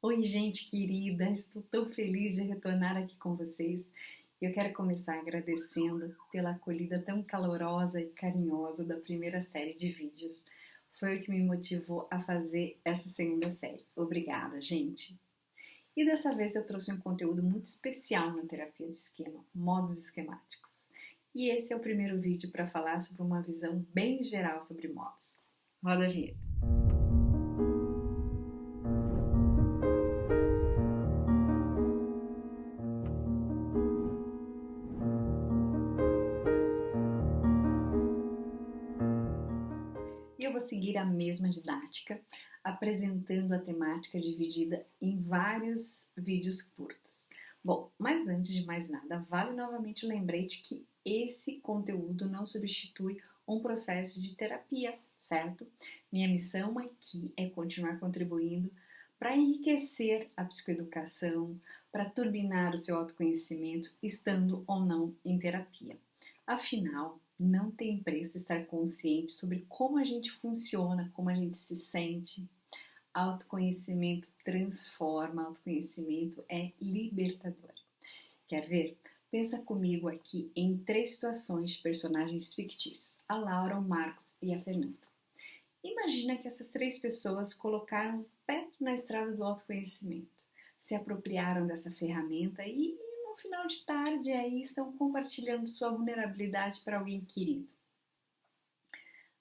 Oi, gente querida, estou tão feliz de retornar aqui com vocês. Eu quero começar agradecendo pela acolhida tão calorosa e carinhosa da primeira série de vídeos. Foi o que me motivou a fazer essa segunda série. Obrigada, gente! E dessa vez eu trouxe um conteúdo muito especial na terapia de esquema, modos esquemáticos. E esse é o primeiro vídeo para falar sobre uma visão bem geral sobre modos. Roda a vinheta! E eu vou seguir a mesma didática, apresentando a temática dividida em vários vídeos curtos. Bom, mas antes de mais nada, vale novamente o lembrete que esse conteúdo não substitui um processo de terapia, certo? Minha missão aqui é continuar contribuindo para enriquecer a psicoeducação, para turbinar o seu autoconhecimento, estando ou não em terapia. Afinal, não tem preço estar consciente sobre como a gente funciona, como a gente se sente. Autoconhecimento transforma, autoconhecimento é libertador. Quer ver? Pensa comigo aqui em 3 situações de personagens fictícios, a Laura, o Marcos e a Fernanda. Imagina que essas 3 pessoas colocaram o pé na estrada do autoconhecimento, se apropriaram dessa ferramenta e no final de tarde aí estão compartilhando sua vulnerabilidade para alguém querido.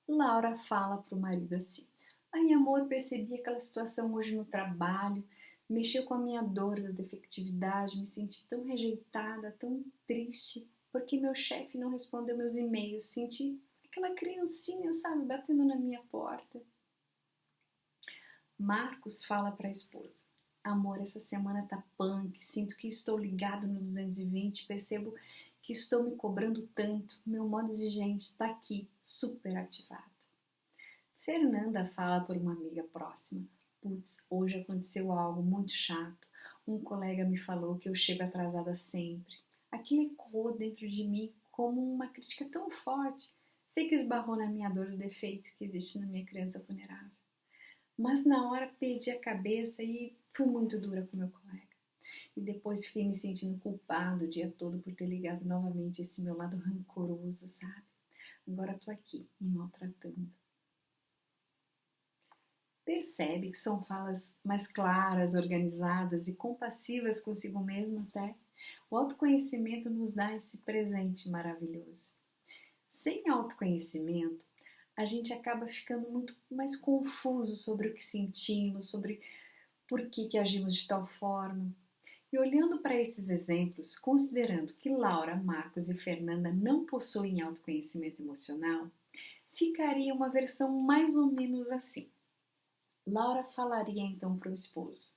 Laura fala para o marido assim: ai amor, percebi aquela situação hoje no trabalho, mexeu com a minha dor da defectividade, me senti tão rejeitada, tão triste, porque meu chefe não respondeu meus e-mails, senti aquela criancinha, sabe, batendo na minha porta. Marcos fala para a esposa: amor, essa semana tá punk, sinto que estou ligado no 220, percebo que estou me cobrando tanto, meu modo exigente tá aqui, super ativado. Fernanda fala por uma amiga próxima: putz, hoje aconteceu algo muito chato, um colega me falou que eu chego atrasada sempre. Aquilo ecoou dentro de mim como uma crítica tão forte, sei que esbarrou na minha dor do defeito que existe na minha criança vulnerável. Mas na hora perdi a cabeça e fui muito dura com meu colega. E depois fiquei me sentindo culpado o dia todo por ter ligado novamente esse meu lado rancoroso, sabe? Agora tô aqui, me maltratando. Percebe que são falas mais claras, organizadas e compassivas consigo mesmo até? O autoconhecimento nos dá esse presente maravilhoso. Sem autoconhecimento, a gente acaba ficando muito mais confuso sobre o que sentimos, sobre por que agimos de tal forma. E olhando para esses exemplos, considerando que Laura, Marcos e Fernanda não possuem autoconhecimento emocional, ficaria uma versão mais ou menos assim. Laura falaria então para o esposo: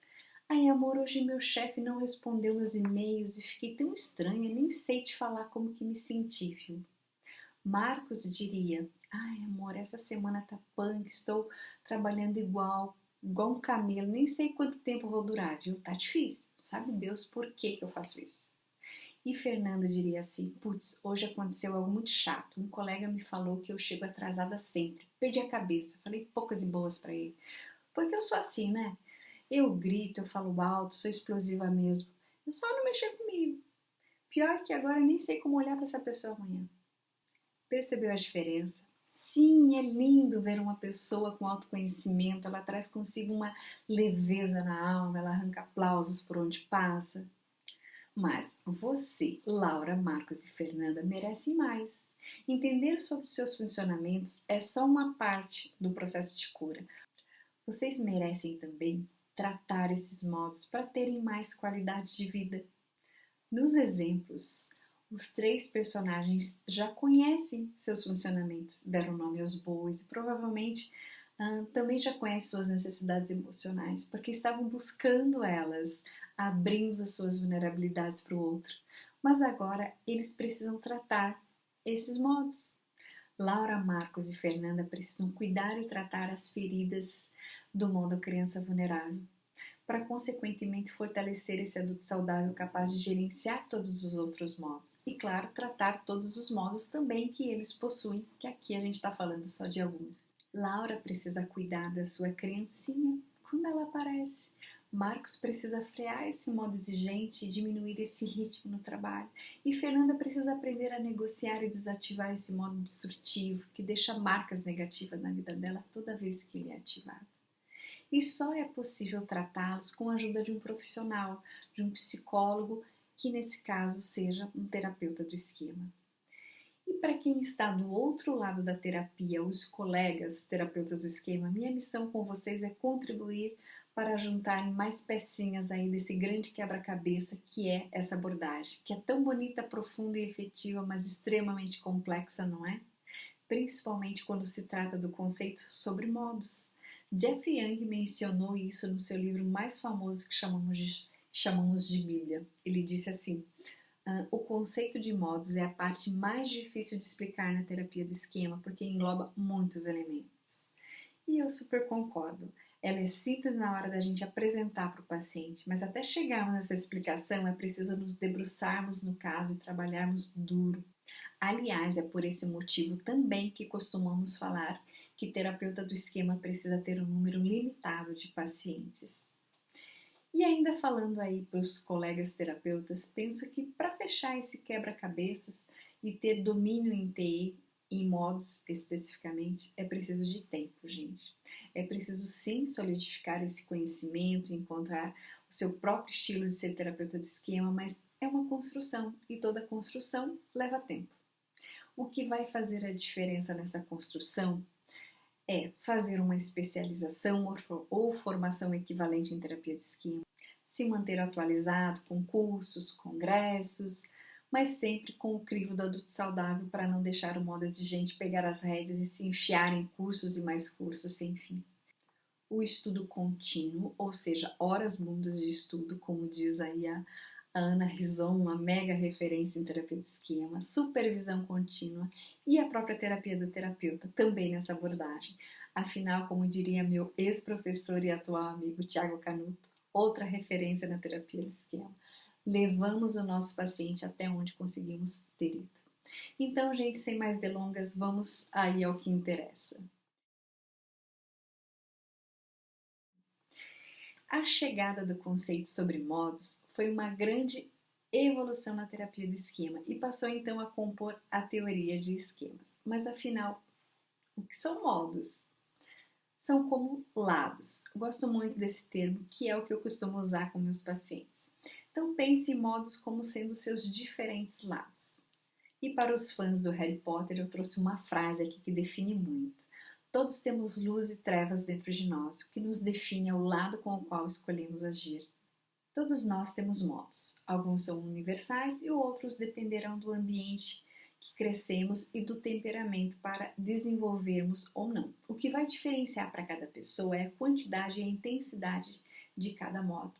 ai amor, hoje meu chefe não respondeu meus e-mails e fiquei tão estranha, nem sei te falar como que me senti, viu? Marcos diria: ai amor, essa semana tá punk, estou trabalhando igual um camelo, nem sei quanto tempo vou durar, viu? Tá difícil, sabe Deus por que eu faço isso? E Fernanda diria assim: putz, hoje aconteceu algo muito chato, um colega me falou que eu chego atrasada sempre, perdi a cabeça, falei poucas e boas para ele, porque eu sou assim, né? Eu grito, eu falo alto, sou explosiva mesmo, é só não mexer comigo. Pior que agora nem sei como olhar para essa pessoa amanhã. Percebeu a diferença? Sim, é lindo ver uma pessoa com autoconhecimento, ela traz consigo uma leveza na alma, ela arranca aplausos por onde passa. Mas você, Laura, Marcos e Fernanda merecem mais. Entender sobre os seus funcionamentos é só uma parte do processo de cura. Vocês merecem também tratar esses modos para terem mais qualidade de vida. Nos exemplos, os 3 personagens já conhecem seus funcionamentos, deram nome aos bois e provavelmente também já conhecem suas necessidades emocionais, porque estavam buscando elas, abrindo as suas vulnerabilidades para o outro. Mas agora eles precisam tratar esses modos. Laura, Marcos e Fernanda precisam cuidar e tratar as feridas do modo criança vulnerável, para consequentemente fortalecer esse adulto saudável capaz de gerenciar todos os outros modos e, claro, tratar todos os modos também que eles possuem, que aqui a gente está falando só de alguns. Laura precisa cuidar da sua criancinha quando ela aparece, Marcos precisa frear esse modo exigente e diminuir esse ritmo no trabalho. E Fernanda precisa aprender a negociar e desativar esse modo destrutivo que deixa marcas negativas na vida dela toda vez que ele é ativado. E só é possível tratá-los com a ajuda de um profissional, de um psicólogo, que nesse caso seja um terapeuta do esquema. E para quem está do outro lado da terapia, os colegas terapeutas do esquema, minha missão com vocês é contribuir para juntarem mais pecinhas aí desse grande quebra-cabeça que é essa abordagem, que é tão bonita, profunda e efetiva, mas extremamente complexa, não é? Principalmente quando se trata do conceito sobre modos. Jeffrey Young mencionou isso no seu livro mais famoso que chamamos de Bíblia. Ele disse assim: o conceito de modos é a parte mais difícil de explicar na terapia do esquema, porque engloba muitos elementos. E eu super concordo. Ela é simples na hora da gente apresentar para o paciente, mas até chegarmos nessa explicação é preciso nos debruçarmos no caso e trabalharmos duro. Aliás, é por esse motivo também que costumamos falar que terapeuta do esquema precisa ter um número limitado de pacientes. E ainda falando aí para os colegas terapeutas, penso que para fechar esse quebra-cabeças e ter domínio em TI, em modos especificamente, é preciso de tempo, gente. É preciso sim solidificar esse conhecimento, encontrar o seu próprio estilo de ser terapeuta do esquema, mas é uma construção e toda construção leva tempo. O que vai fazer a diferença nessa construção é fazer uma especialização ou formação equivalente em terapia de esquema, se manter atualizado com cursos, congressos, mas sempre com o crivo do adulto saudável para não deixar o modo exigente pegar as rédeas e se enfiar em cursos e mais cursos sem fim. O estudo contínuo, ou seja, horas bundas de estudo, como diz aí a Ana Rizon, uma mega referência em terapia de esquema, supervisão contínua e a própria terapia do terapeuta, também nessa abordagem. Afinal, como diria meu ex-professor e atual amigo Tiago Canuto, outra referência na terapia do esquema, levamos o nosso paciente até onde conseguimos ter ido. Então, gente, sem mais delongas, vamos aí ao que interessa. A chegada do conceito sobre modos foi uma grande evolução na terapia do esquema e passou então a compor a teoria de esquemas. Mas afinal, o que são modos? São como lados. Gosto muito desse termo, que é o que eu costumo usar com meus pacientes. Então pense em modos como sendo seus diferentes lados. E para os fãs do Harry Potter, eu trouxe uma frase aqui que define muito. Todos temos luz e trevas dentro de nós, o que nos define é o lado com o qual escolhemos agir. Todos nós temos modos. Alguns são universais e outros dependerão do ambiente que crescemos e do temperamento para desenvolvermos ou não. O que vai diferenciar para cada pessoa é a quantidade e a intensidade de cada modo.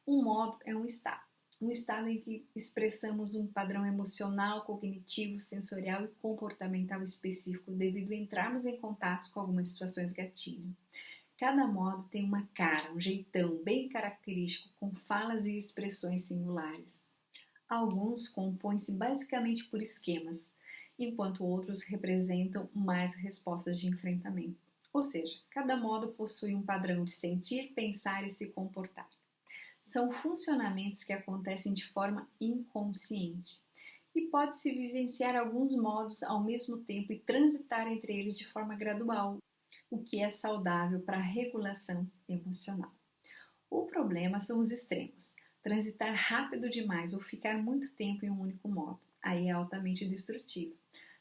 Um modo é um estado em que expressamos um padrão emocional, cognitivo, sensorial e comportamental específico devido a entrarmos em contato com algumas situações gatilho. Cada modo tem uma cara, um jeitão bem característico, com falas e expressões singulares. Alguns compõem-se basicamente por esquemas, enquanto outros representam mais respostas de enfrentamento. Ou seja, cada modo possui um padrão de sentir, pensar e se comportar. São funcionamentos que acontecem de forma inconsciente e pode-se vivenciar alguns modos ao mesmo tempo e transitar entre eles de forma gradual, o que é saudável para a regulação emocional. O problema são os extremos, transitar rápido demais ou ficar muito tempo em um único modo, aí é altamente destrutivo.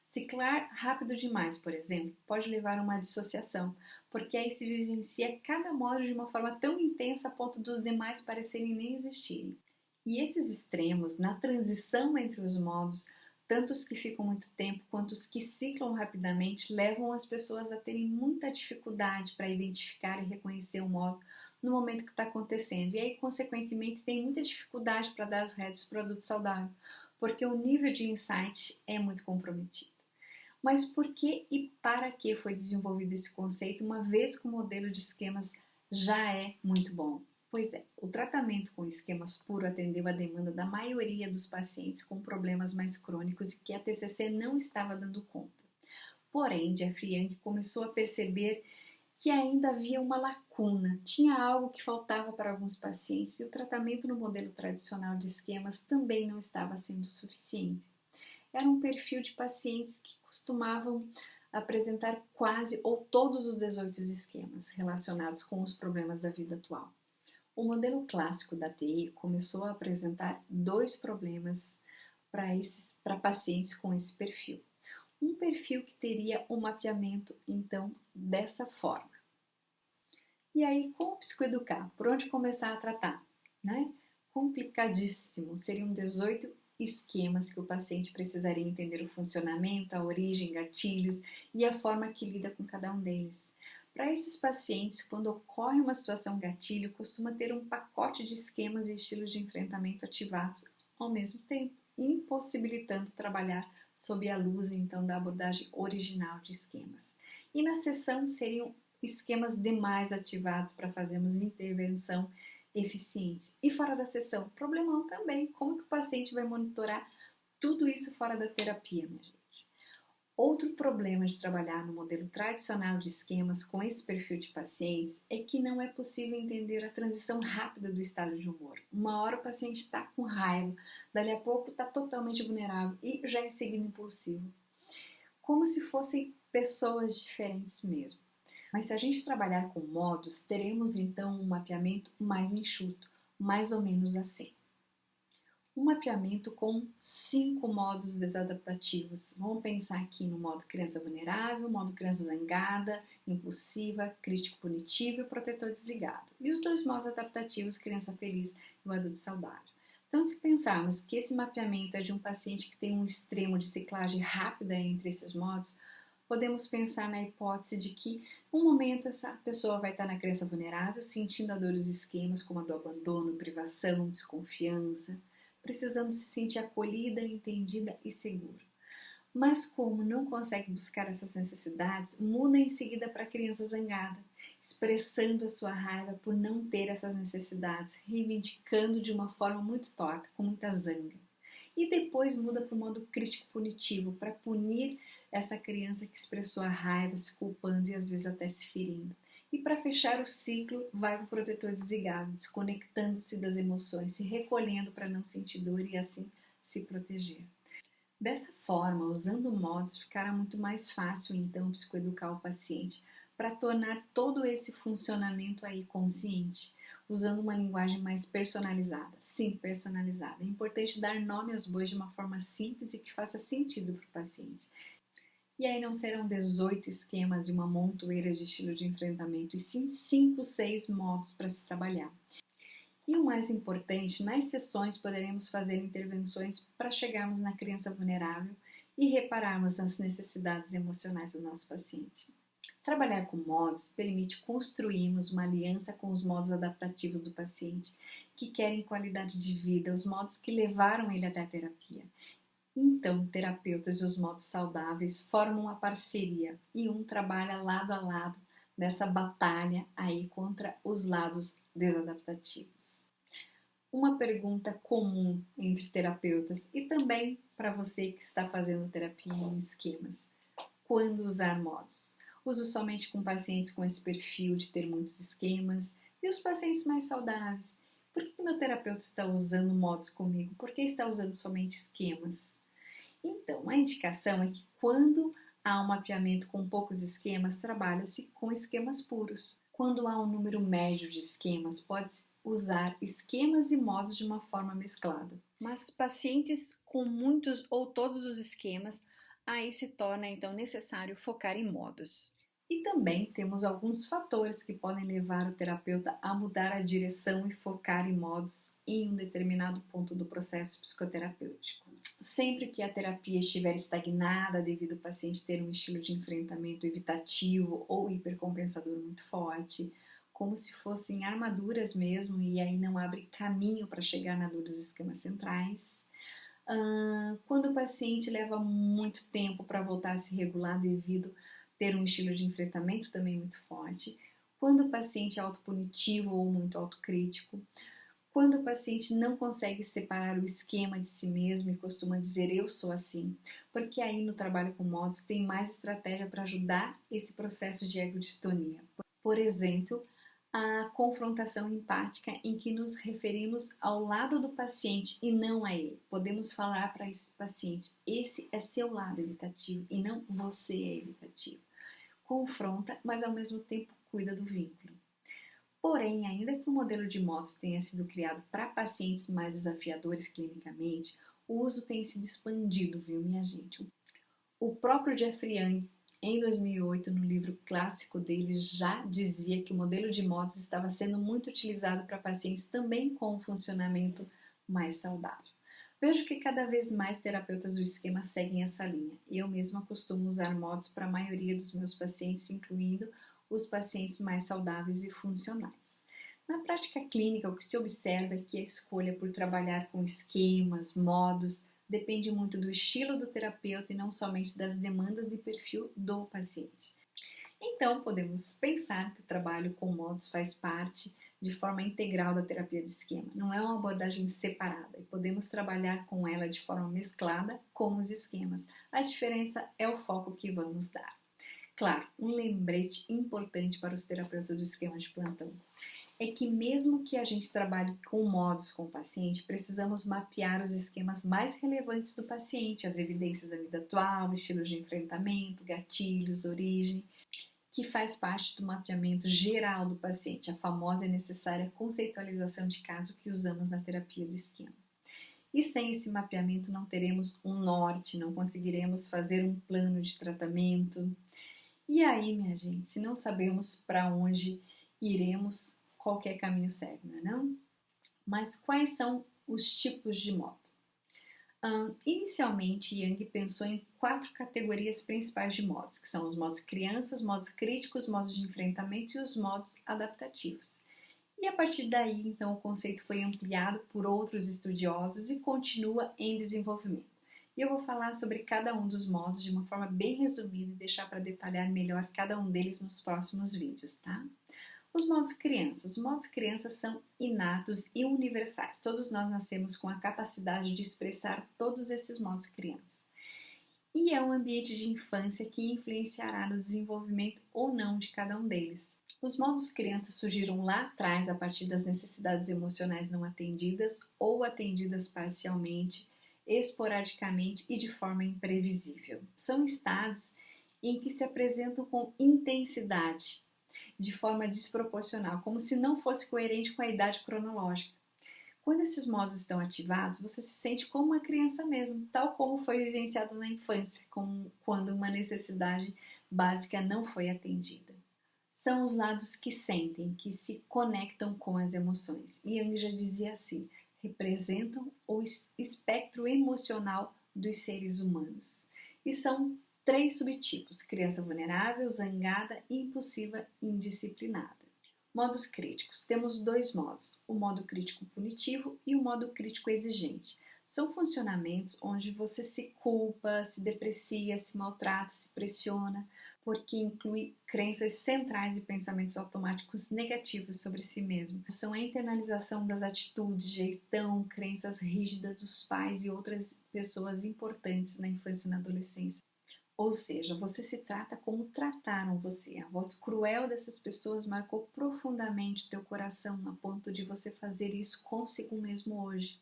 Ciclar rápido demais, por exemplo, pode levar a uma dissociação, porque aí se vivencia cada modo de uma forma tão intensa a ponto dos demais parecerem nem existirem. E esses extremos, na transição entre os modos, tanto os que ficam muito tempo quanto os que ciclam rapidamente, levam as pessoas a terem muita dificuldade para identificar e reconhecer o modo no momento que está acontecendo. E aí, consequentemente, tem muita dificuldade para dar as rédeas para o produto saudável, porque o nível de insight é muito comprometido. Mas por que e para que foi desenvolvido esse conceito, uma vez que o modelo de esquemas já é muito bom? Pois é, o tratamento com esquemas puro atendeu a demanda da maioria dos pacientes com problemas mais crônicos e que a TCC não estava dando conta. Porém, Jeffrey Young começou a perceber que ainda havia uma lacuna, tinha algo que faltava para alguns pacientes e o tratamento no modelo tradicional de esquemas também não estava sendo suficiente. Era um perfil de pacientes que costumavam apresentar quase ou todos os 18 esquemas relacionados com os problemas da vida atual. O modelo clássico da TI começou a apresentar dois problemas para pacientes com esse perfil. Um perfil que teria um mapeamento, então, dessa forma. E aí, como psicoeducar? Por onde começar a tratar? Né? Complicadíssimo. Seriam 18 esquemas que o paciente precisaria entender o funcionamento, a origem, gatilhos e a forma que lida com cada um deles. Para esses pacientes, quando ocorre uma situação gatilho, costuma ter um pacote de esquemas e estilos de enfrentamento ativados ao mesmo tempo, impossibilitando trabalhar sob a luz, então, da abordagem original de esquemas. E na sessão seriam esquemas demais ativados para fazermos intervenção eficiente. E fora da sessão, problemão também. Como que o paciente vai monitorar tudo isso fora da terapia, minha gente? Outro problema de trabalhar no modelo tradicional de esquemas com esse perfil de pacientes é que não é possível entender a transição rápida do estado de humor. Uma hora o paciente está com raiva, dali a pouco está totalmente vulnerável e já em seguida impulsivo. Como se fossem pessoas diferentes mesmo. Mas se a gente trabalhar com modos, teremos então um mapeamento mais enxuto, mais ou menos assim. Um mapeamento com 5 modos desadaptativos. Vamos pensar aqui no modo criança vulnerável, modo criança zangada, impulsiva, crítico punitivo e protetor desligado. E os 2 modos adaptativos, criança feliz e o adulto saudável. Então, se pensarmos que esse mapeamento é de um paciente que tem um extremo de ciclagem rápida entre esses modos, podemos pensar na hipótese de que, um momento, essa pessoa vai estar na criança vulnerável, sentindo a dor dos esquemas, como a do abandono, privação, desconfiança, precisando se sentir acolhida, entendida e segura. Mas como não consegue buscar essas necessidades, muda em seguida para a criança zangada, expressando a sua raiva por não ter essas necessidades, reivindicando de uma forma muito torta, com muita zanga. E depois muda para o modo crítico punitivo, para punir essa criança que expressou a raiva, se culpando e às vezes até se ferindo. E para fechar o ciclo, vai para o protetor desligado, desconectando-se das emoções, se recolhendo para não sentir dor e assim se proteger. Dessa forma, usando modos, ficará muito mais fácil então psicoeducar o paciente para tornar todo esse funcionamento aí consciente, usando uma linguagem mais personalizada. Sim, personalizada. É importante dar nome aos bois de uma forma simples e que faça sentido para o paciente. E aí não serão 18 esquemas e uma montoeira de estilo de enfrentamento, e sim 5, 6 modos para se trabalhar. E o mais importante, nas sessões poderemos fazer intervenções para chegarmos na criança vulnerável e repararmos as necessidades emocionais do nosso paciente. Trabalhar com modos permite construirmos uma aliança com os modos adaptativos do paciente, que querem qualidade de vida, os modos que levaram ele até a terapia. Então, terapeutas e os modos saudáveis formam uma parceria e um trabalha lado a lado nessa batalha aí contra os lados desadaptativos. Uma pergunta comum entre terapeutas e também para você que está fazendo terapia em esquemas: quando usar modos? Uso somente com pacientes com esse perfil de ter muitos esquemas e os pacientes mais saudáveis. Por que meu terapeuta está usando modos comigo? Por que está usando somente esquemas? Então, a indicação é que quando há um mapeamento com poucos esquemas, trabalha-se com esquemas puros. Quando há um número médio de esquemas, pode-se usar esquemas e modos de uma forma mesclada. Mas pacientes com muitos ou todos os esquemas, aí se torna então necessário focar em modos. E também temos alguns fatores que podem levar o terapeuta a mudar a direção e focar em modos em um determinado ponto do processo psicoterapêutico. Sempre que a terapia estiver estagnada devido ao paciente ter um estilo de enfrentamento evitativo ou hipercompensador muito forte, como se fossem armaduras mesmo, e aí não abre caminho para chegar na dor dos esquemas centrais. Quando o paciente leva muito tempo para voltar a se regular devido a ter um estilo de enfrentamento também muito forte. Quando o paciente é autopunitivo ou muito autocrítico. Quando o paciente não consegue separar o esquema de si mesmo e costuma dizer eu sou assim, porque aí no trabalho com modos tem mais estratégia para ajudar esse processo de ego-distonia. Por exemplo, a confrontação empática, em que nos referimos ao lado do paciente e não a ele. Podemos falar para esse paciente: esse é seu lado evitativo e não você é evitativo. Confronta, mas ao mesmo tempo cuida do vínculo. Porém, ainda que o modelo de modos tenha sido criado para pacientes mais desafiadores clinicamente, o uso tem sido expandido, viu, minha gente? O próprio Jeffrey Young, em 2008, no livro clássico dele, já dizia que o modelo de modos estava sendo muito utilizado para pacientes também com um funcionamento mais saudável. Vejo que cada vez mais terapeutas do esquema seguem essa linha. Eu mesma costumo usar modos para a maioria dos meus pacientes, incluindo os pacientes mais saudáveis e funcionais. Na prática clínica, o que se observa é que a escolha por trabalhar com esquemas, modos, depende muito do estilo do terapeuta e não somente das demandas e perfil do paciente. Então, podemos pensar que o trabalho com modos faz parte de forma integral da terapia de esquema. Não é uma abordagem separada e podemos trabalhar com ela de forma mesclada com os esquemas. A diferença é o foco que vamos dar. Claro, um lembrete importante para os terapeutas do esquema de plantão é que mesmo que a gente trabalhe com modos com o paciente, precisamos mapear os esquemas mais relevantes do paciente, as evidências da vida atual, estilos de enfrentamento, gatilhos, origem, que faz parte do mapeamento geral do paciente, a famosa e necessária conceitualização de caso que usamos na terapia do esquema. E sem esse mapeamento não teremos um norte, não conseguiremos fazer um plano de tratamento. E aí, minha gente, se não sabemos para onde iremos, qualquer caminho serve, não é não? Mas quais são os tipos de modo? Inicialmente, Young pensou em 4 categorias principais de modos, que são os modos crianças, modos críticos, modos de enfrentamento e os modos adaptativos. E a partir daí, então, o conceito foi ampliado por outros estudiosos e continua em desenvolvimento. E eu vou falar sobre cada um dos modos de uma forma bem resumida e deixar para detalhar melhor cada um deles nos próximos vídeos, tá? Os modos crianças. Os modos crianças são inatos e universais. Todos nós nascemos com a capacidade de expressar todos esses modos criança. E é um ambiente de infância que influenciará no desenvolvimento ou não de cada um deles. Os modos crianças surgiram lá atrás a partir das necessidades emocionais não atendidas ou atendidas parcialmente, esporadicamente e de forma imprevisível. São estados em que se apresentam com intensidade, de forma desproporcional, como se não fosse coerente com a idade cronológica. Quando esses modos estão ativados, você se sente como uma criança mesmo, tal como foi vivenciado na infância, quando uma necessidade básica não foi atendida. São os lados que sentem, que se conectam com as emoções. E Jung já dizia assim: representam o espectro emocional dos seres humanos. E são 3 subtipos: criança vulnerável, zangada, impulsiva e indisciplinada. Modos críticos. Temos 2 modos, o modo crítico punitivo e o modo crítico exigente. São funcionamentos onde você se culpa, se deprecia, se maltrata, se pressiona, porque inclui crenças centrais e pensamentos automáticos negativos sobre si mesmo. São a internalização das atitudes, jeitão, crenças rígidas dos pais e outras pessoas importantes na infância e na adolescência. Ou seja, você se trata como trataram você. A voz cruel dessas pessoas marcou profundamente o teu coração, a ponto de você fazer isso consigo mesmo hoje.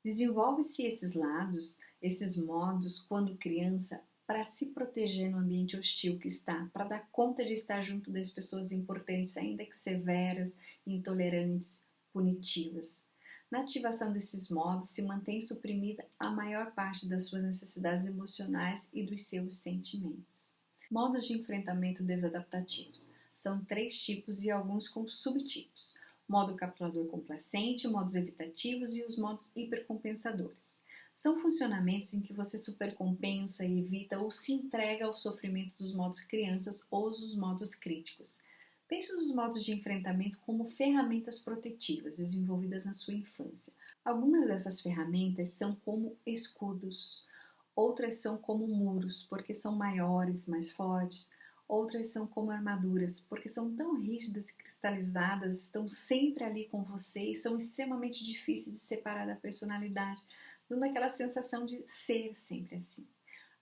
Desenvolve-se esses lados, esses modos, quando criança, para se proteger no ambiente hostil que está, para dar conta de estar junto das pessoas importantes, ainda que severas, intolerantes, punitivas. Na ativação desses modos, se mantém suprimida a maior parte das suas necessidades emocionais e dos seus sentimentos. Modos de enfrentamento desadaptativos. São 3 tipos e alguns com subtipos: modo capturador complacente, modos evitativos e os modos hipercompensadores. São funcionamentos em que você supercompensa, evita ou se entrega ao sofrimento dos modos crianças ou dos modos críticos. Pense nos modos de enfrentamento como ferramentas protetivas desenvolvidas na sua infância. Algumas dessas ferramentas são como escudos, outras são como muros, porque são maiores, mais fortes. Outras são como armaduras, porque são tão rígidas e cristalizadas, estão sempre ali com você e são extremamente difíceis de separar da personalidade, dando aquela sensação de ser sempre assim.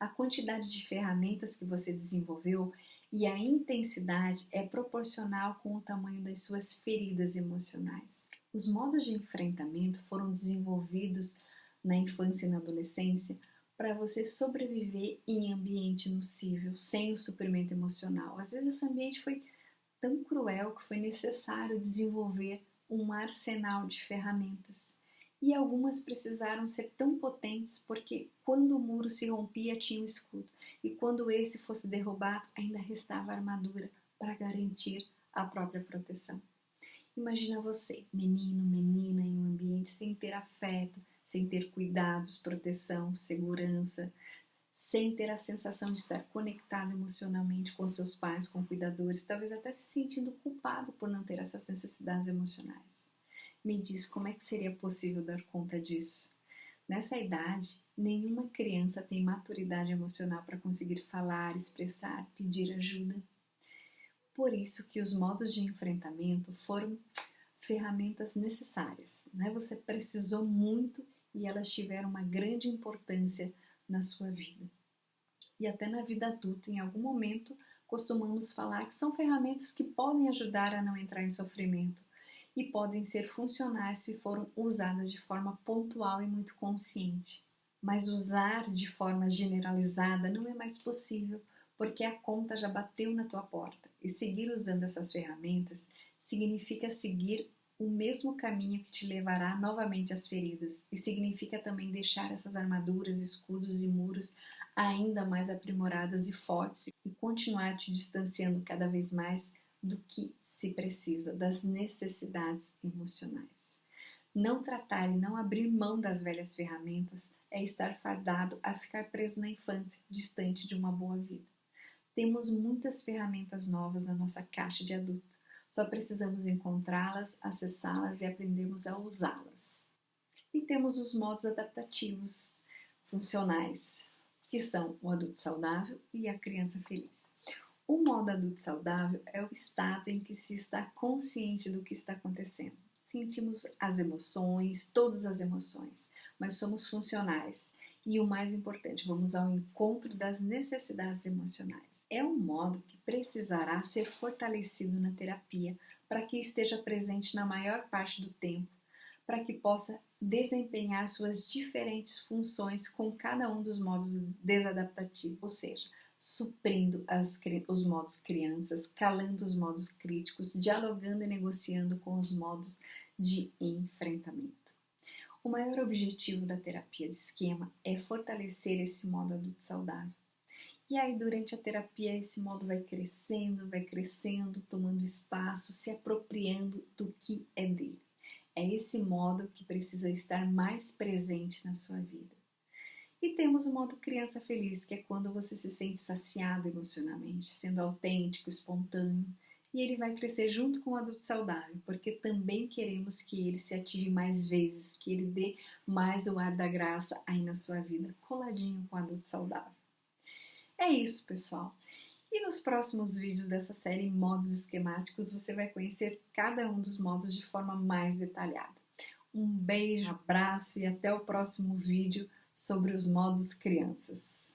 A quantidade de ferramentas que você desenvolveu e a intensidade é proporcional com o tamanho das suas feridas emocionais. Os modos de enfrentamento foram desenvolvidos na infância e na adolescência para você sobreviver em ambiente nocível, sem o suprimento emocional. Às vezes esse ambiente foi tão cruel que foi necessário desenvolver um arsenal de ferramentas. E algumas precisaram ser tão potentes porque quando o muro se rompia tinha um escudo, e quando esse fosse derrubado ainda restava a armadura para garantir a própria proteção. Imagina você, menino, menina, em um ambiente sem ter afeto, sem ter cuidados, proteção, segurança, sem ter a sensação de estar conectado emocionalmente com seus pais, com cuidadores, talvez até se sentindo culpado por não ter essas necessidades emocionais. Me diz como é que seria possível dar conta disso? Nessa idade, nenhuma criança tem maturidade emocional para conseguir falar, expressar, pedir ajuda. Por isso que os modos de enfrentamento foram ferramentas necessárias, né? Você precisou muito e elas tiveram uma grande importância na sua vida. E até na vida adulta, em algum momento, costumamos falar que são ferramentas que podem ajudar a não entrar em sofrimento e podem ser funcionais se foram usadas de forma pontual e muito consciente. Mas usar de forma generalizada não é mais possível, porque a conta já bateu na tua porta. E seguir usando essas ferramentas significa seguir o mesmo caminho que te levará novamente às feridas, e significa também deixar essas armaduras, escudos e muros ainda mais aprimoradas e fortes e continuar te distanciando cada vez mais do que se precisa, das necessidades emocionais. Não tratar e não abrir mão das velhas ferramentas é estar fadado a ficar preso na infância, distante de uma boa vida. Temos muitas ferramentas novas na nossa caixa de adulto. Só precisamos encontrá-las, acessá-las e aprendermos a usá-las. E temos os modos adaptativos funcionais, que são o adulto saudável e a criança feliz. O modo adulto saudável é o estado em que se está consciente do que está acontecendo. Sentimos as emoções, todas as emoções, mas somos funcionais. E o mais importante, vamos ao encontro das necessidades emocionais. É um modo que precisará ser fortalecido na terapia para que esteja presente na maior parte do tempo, para que possa desempenhar suas diferentes funções com cada um dos modos desadaptativos, ou seja, suprindo os modos crianças, calando os modos críticos, dialogando e negociando com os modos de enfrentamento. O maior objetivo da terapia do esquema é fortalecer esse modo adulto saudável. E aí, durante a terapia, esse modo vai crescendo, tomando espaço, se apropriando do que é dele. É esse modo que precisa estar mais presente na sua vida. E temos o modo criança feliz, que é quando você se sente saciado emocionalmente, sendo autêntico, espontâneo. E ele vai crescer junto com o adulto saudável, porque também queremos que ele se ative mais vezes, que ele dê mais o ar da graça aí na sua vida, coladinho com o adulto saudável. É isso, pessoal. E nos próximos vídeos dessa série Modos Esquemáticos, você vai conhecer cada um dos modos de forma mais detalhada. Um beijo, abraço e até o próximo vídeo sobre os modos crianças.